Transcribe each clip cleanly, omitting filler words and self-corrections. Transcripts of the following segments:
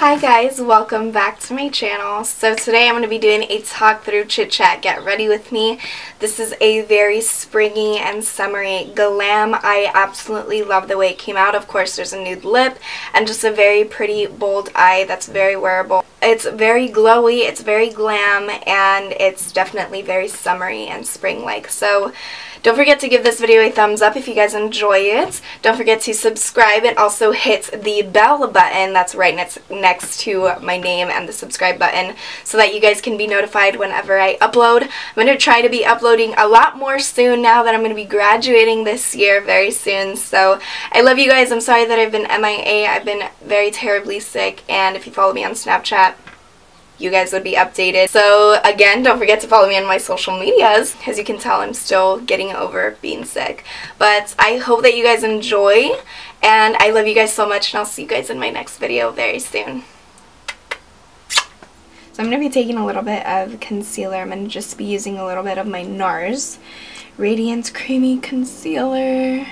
Hi guys, welcome back to my channel. So today I'm going to be doing a talk through chit chat. Get ready with me. This is a very springy and summery glam. I absolutely love the way it came out. Of course there's a nude lip and just a very pretty bold eye that's very wearable. It's very glowy, it's very glam, and it's definitely very summery and spring-like. So don't forget to give this video a thumbs up if you guys enjoy it. Don't forget to subscribe and also hit the bell button that's right next to my name and the subscribe button so that you guys can be notified whenever I upload. I'm going to try to be uploading a lot more soon now that I'm going to be graduating this year very soon. So I love you guys. I'm sorry that I've been MIA. I've been very terribly sick, and if you follow me on Snapchat, you guys would be updated. So again, don't forget to follow me on my social medias. As you can tell, I'm still getting over being sick. But I hope that you guys enjoy, and I love you guys so much, and I'll see you guys in my next video very soon. So I'm going to be taking a little bit of concealer. I'm going to just be using a little bit of my NARS Radiant Creamy Concealer.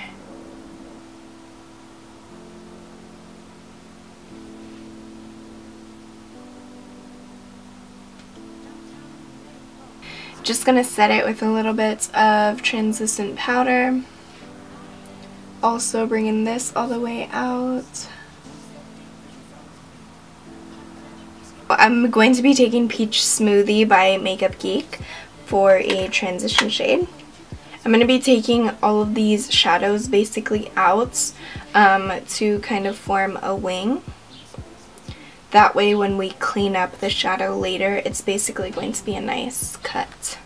Just going to set it with a little bit of translucent powder. Also bringing this all the way out. I'm going to be taking Peach Smoothie by Makeup Geek for a transition shade. I'm going to be taking all of these shadows basically out to kind of form a wing. That way when we clean up the shadow later, it's basically going to be a nice cut.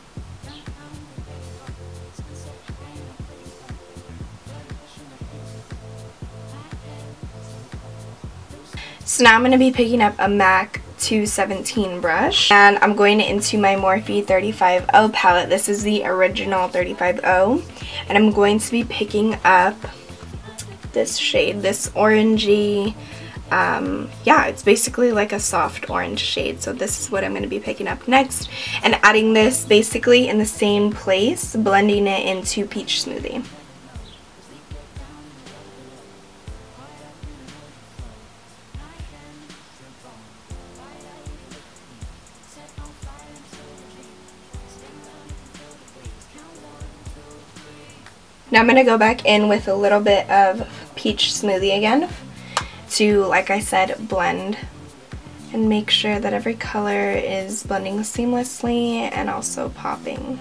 So now I'm going to be picking up a MAC 217 brush, and I'm going into my Morphe 350 palette. This is the original 350, and I'm going to be picking up this shade, this orangey, yeah, it's basically like a soft orange shade. So this is what I'm going to be picking up next, and adding this basically in the same place, blending it into Peach Smoothie. Now I'm going to go back in with a little bit of Peach Smoothie again to, like I said, blend and make sure that every color is blending seamlessly and also popping.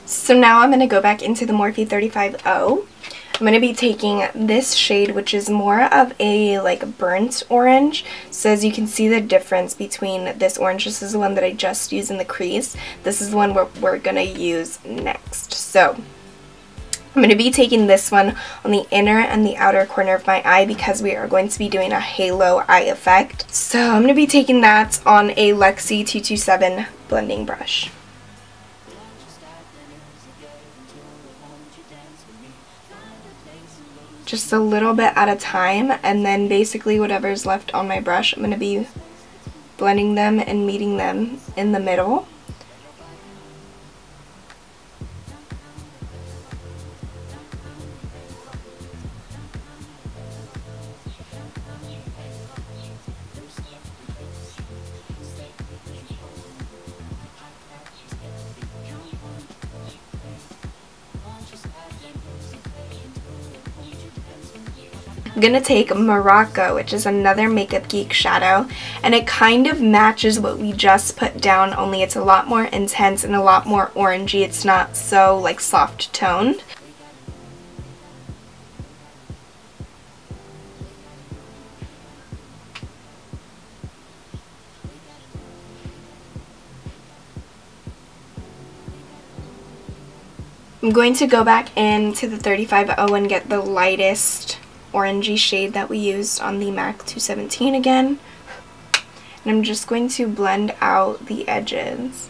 So now I'm going to go back into the Morphe 350. I'm going to be taking this shade, which is more of a like burnt orange. So as you can see the difference between this orange, this is the one that I just used in the crease. This is the one we're going to use next. So I'm going to be taking this one on the inner and the outer corner of my eye because we are going to be doing a halo eye effect. So I'm going to be taking that on a Lexi 227 blending brush. Just a little bit at a time, and then basically whatever's left on my brush, I'm going to be blending them and meeting them in the middle. I'm going to take Morocco, which is another Makeup Geek shadow, and it kind of matches what we just put down, only it's a lot more intense and a lot more orangey. It's not so like soft toned. I'm going to go back into the 350 and get the lightest orangey shade that we used on the MAC 217 again, and I'm just going to blend out the edges.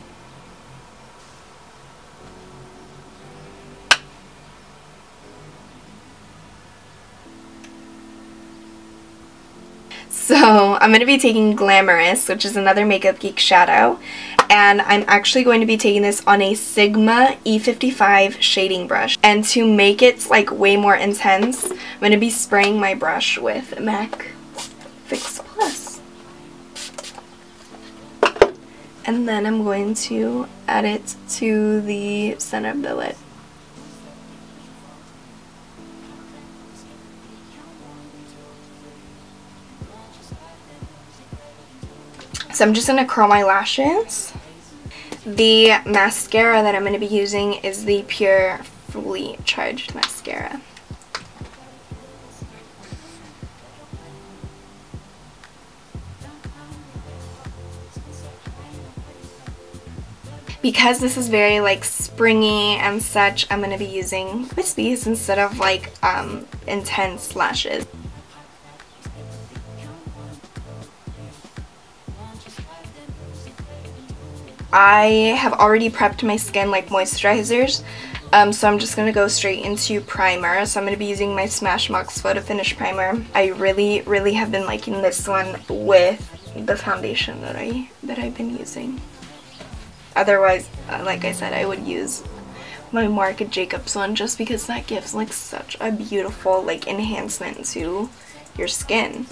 So I'm going to be taking Glamorous, which is another Makeup Geek shadow, And I'm actually going to be taking this on a Sigma E55 shading brush. And to make it like way more intense, I'm going to be spraying my brush with MAC Fix Plus. And then I'm going to add it to the center of the lid. So I'm just going to curl my lashes. The mascara that I'm going to be using is the Pure Fully Charged Mascara. Because this is very like springy and such, I'm going to be using Wispies instead of like intense lashes. I have already prepped my skin like moisturizers, so I'm just going to go straight into primer. So I'm going to be using my Smashbox Photo Finish Primer. I really have been liking this one with the foundation that I've been using. Otherwise, like I said, I would use my Marc Jacobs one just because that gives like such a beautiful like enhancement to your skin.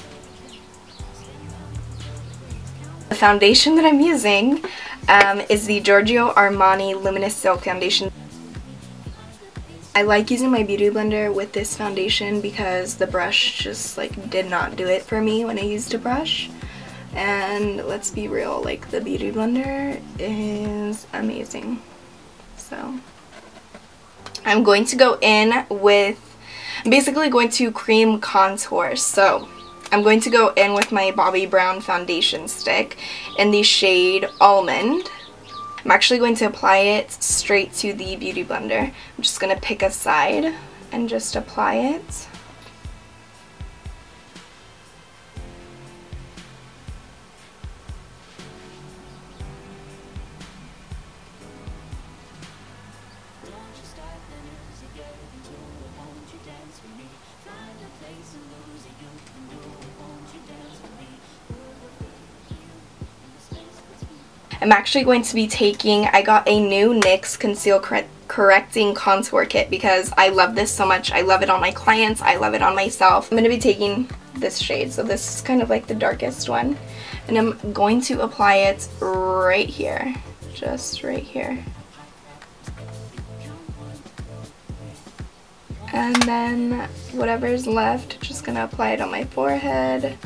The foundation that I'm using is the Giorgio Armani Luminous Silk Foundation. I like using my beauty blender with this foundation because the brush just like did not do it for me when I used a brush. And let's be real, like the beauty blender is amazing. So I'm going to go in with, I'm basically going to cream contour. So I'm going to go in with my Bobbi Brown foundation stick in the shade Almond. I'm actually going to apply it straight to the beauty blender. I'm just going to pick a side and just apply it. I'm actually going to be taking, I got a new NYX Conceal Correcting Contour Kit because I love this so much. I love it on my clients. I love it on myself. I'm going to be taking this shade. So this is kind of like the darkest one. And I'm going to apply it right here. Just right here. And then whatever's left, just going to apply it on my forehead.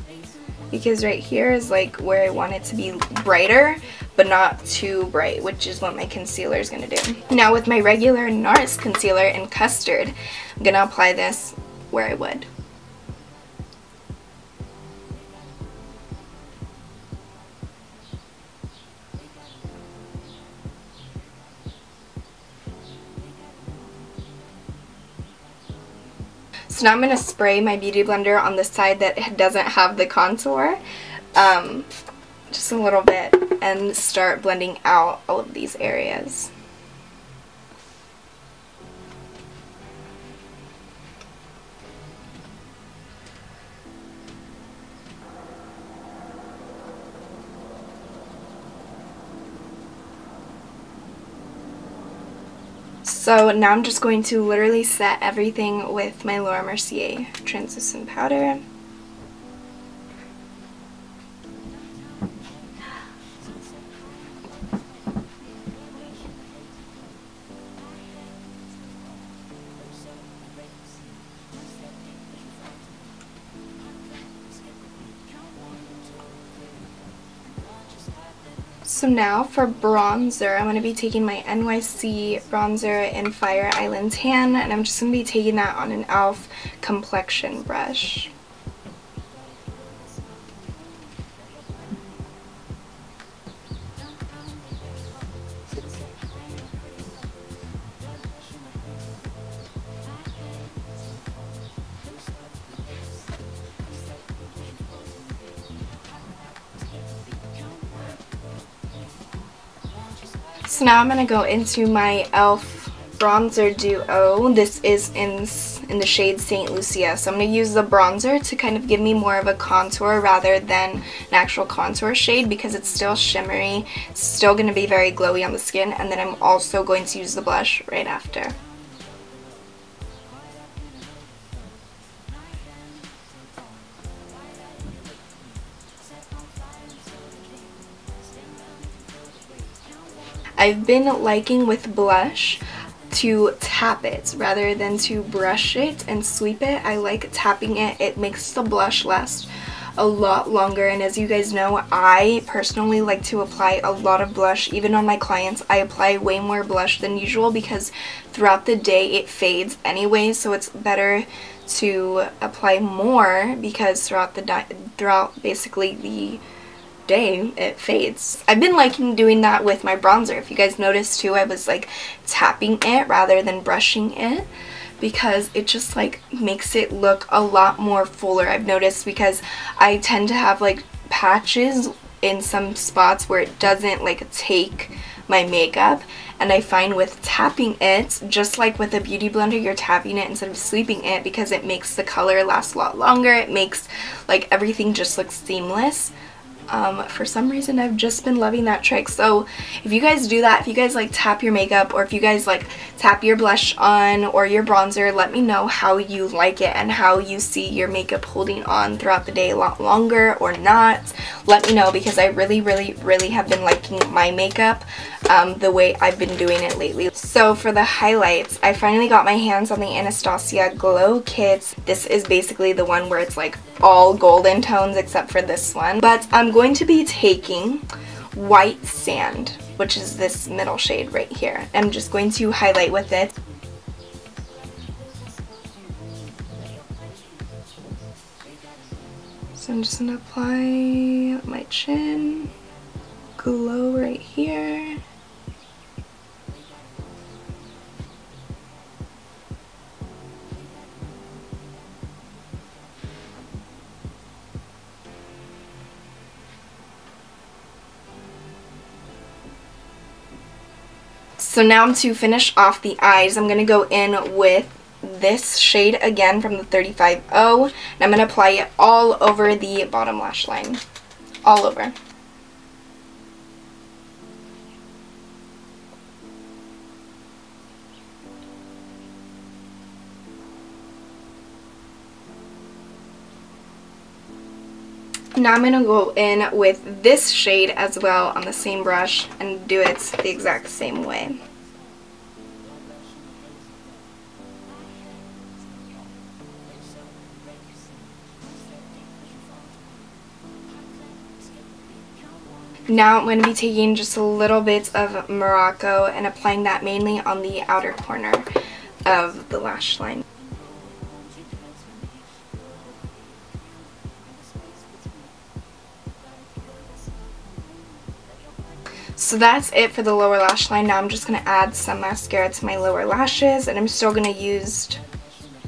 Because right here is like where I want it to be brighter, but not too bright, which is what my concealer is going to do. Now with my regular NARS concealer in Custard, I'm going to apply this where I would. So now I'm going to spray my beauty blender on the side that doesn't have the contour, just a little bit, and start blending out all of these areas. So now I'm just going to literally set everything with my Mercier translucent powder. So now for bronzer, I'm going to be taking my NYC bronzer in Fire Island Tan, and I'm just going to be taking that on an e.l.f. complexion brush. So now I'm going to go into my e.l.f. bronzer duo. This is in in the shade St. Lucia. So I'm going to use the bronzer to kind of give me more of a contour rather than an actual contour shade, because it's still shimmery. It's still going to be very glowy on the skin. And then I'm also going to use the blush right after. I've been liking with blush to tap it rather than to brush it and sweep it. I like tapping it. It makes the blush last a lot longer, and as you guys know, I personally like to apply a lot of blush. Even on my clients, I apply way more blush than usual because throughout the day it fades anyway, so it's better to apply more because throughout basically the day it fades. I've been liking doing that with my bronzer. If you guys noticed too, I was like tapping it rather than brushing it because it just like makes it look a lot more fuller. I've noticed because I tend to have like patches in some spots where it doesn't like take my makeup, and I find with tapping it, just like with a beauty blender, you're tapping it instead of sweeping it because it makes the color last a lot longer. It makes like everything just look seamless. For some reason I've just been loving that trick. So if you guys do that, if you guys like tap your makeup, or if you guys like tap your blush on or your bronzer, let me know how you like it and how you see your makeup holding on throughout the day a lot longer or not. Let me know, because I really have been liking my makeup the way I've been doing it lately. So for the highlights, I finally got my hands on the Anastasia Glow Kit. This is basically the one where it's like all golden tones except for this one. But I'm going to be taking White Sand, which is this middle shade right here. I'm just going to highlight with it. So I'm just going to apply my chin, glow right here. So now to finish off the eyes, I'm going to go in with this shade again from the 35O, and I'm going to apply it all over the bottom lash line. All over. Now I'm going to go in with this shade as well on the same brush and do it the exact same way. Now I'm going to be taking just a little bit of Morocco and applying that mainly on the outer corner of the lash line. So that's it for the lower lash line. Now I'm just going to add some mascara to my lower lashes, and I'm still going to use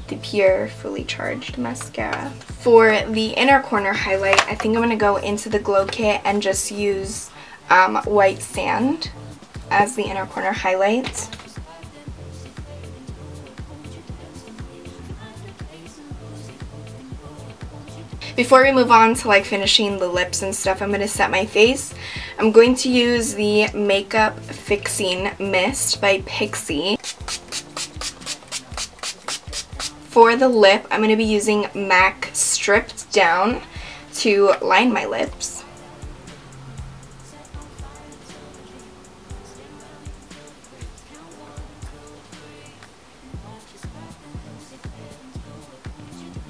the Pure Fully Charged mascara. For the inner corner highlight, I think I'm going to go into the Glow Kit and just use White Sand as the inner corner highlight. Before we move on to like finishing the lips and stuff, I'm going to set my face. I'm going to use the Makeup Fixing Mist by Pixi. For the lip, I'm going to be using MAC Stripped Down to line my lips.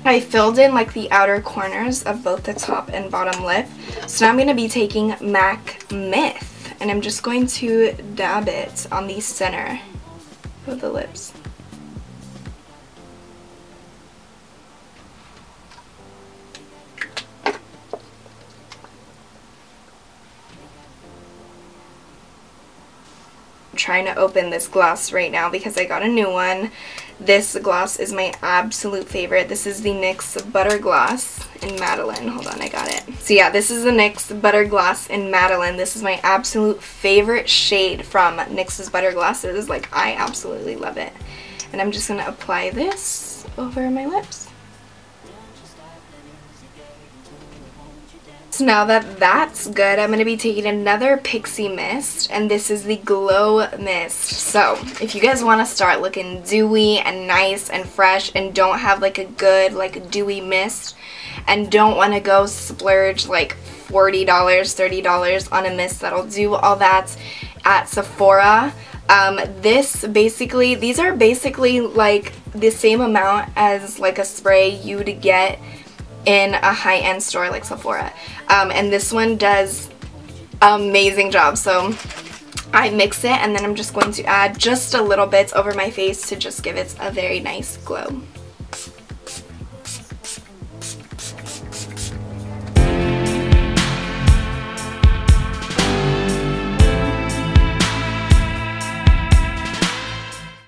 I filled in like the outer corners of both the top and bottom lip. So now I'm going to be taking MAC Myth, and I'm just going to dab it on the center of the lips. I'm trying to open this gloss right now because I got a new one. This gloss is my absolute favorite. This is the NYX Butter Gloss in Madeleine. Hold on, I got it. So yeah, this is the NYX Butter Gloss in Madeleine. This is my absolute favorite shade from NYX's Butter Glosses. Like, I absolutely love it. And I'm just going to apply this over my lips. So now that that's good, I'm going to be taking another Pixi mist, and this is the Glow Mist. So if you guys want to start looking dewy and nice and fresh and don't have like a good like dewy mist and don't want to go splurge like $40, $30 on a mist that'll do all that at Sephora, these are basically like the same amount as like a spray you would get in a high-end store like Sephora. And this one does amazing job. So I mix it and then I'm just going to add just a little bit over my face to just give it a very nice glow.